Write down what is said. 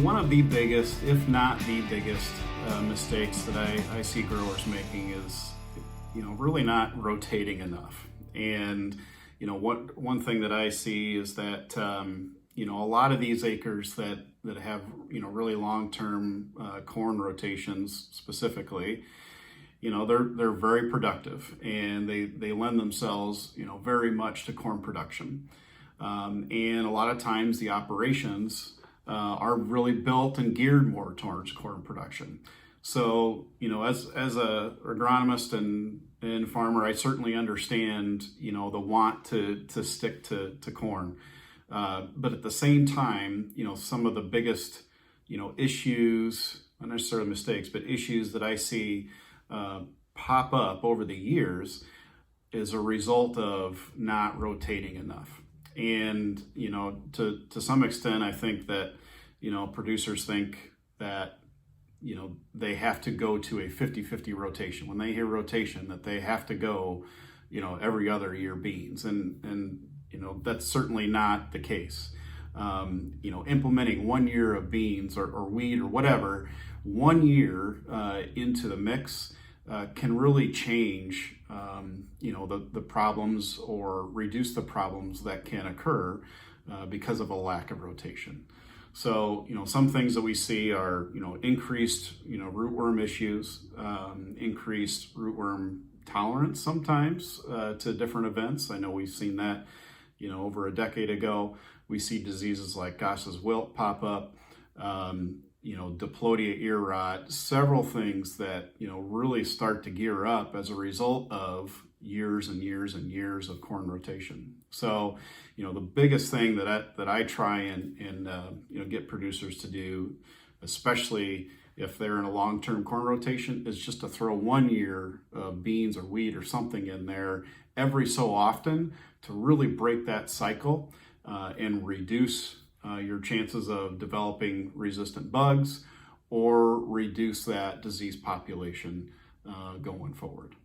one of the biggest, if not the biggest, mistakes that I see growers making is, really not rotating enough. And, one thing that I see is that, a lot of these acres that have, really long-term corn rotations specifically, they're very productive, and they lend themselves, very much to corn production. And a lot of times the operations are really built and geared more towards corn production. So, as a agronomist and farmer, I certainly understand, the want to stick to corn. But at the same time, some of the biggest, issues, not necessarily mistakes, but issues that I see pop up over the years is a result of not rotating enough. And, to some extent, I think that, producers think that, they have to go to a 50-50 rotation. When they hear rotation, that they have to go, every other year beans. And that's certainly not the case. Implementing 1 year of beans or wheat or whatever, 1 year into the mix can really change, the problems or reduce the problems that can occur because of a lack of rotation. So, some things that we see are, increased, rootworm issues, increased rootworm tolerance sometimes to different events. I know we've seen that, over a decade ago. We see diseases like Goss's wilt pop up, Diplodia ear rot, several things that, really start to gear up as a result of years and years and years of corn rotation. So, the biggest thing that I try and get producers to do, especially if they're in a long-term corn rotation, is just to throw 1 year of beans or wheat or something in there every so often to really break that cycle and reduce your chances of developing resistant bugs or reduce that disease population going forward.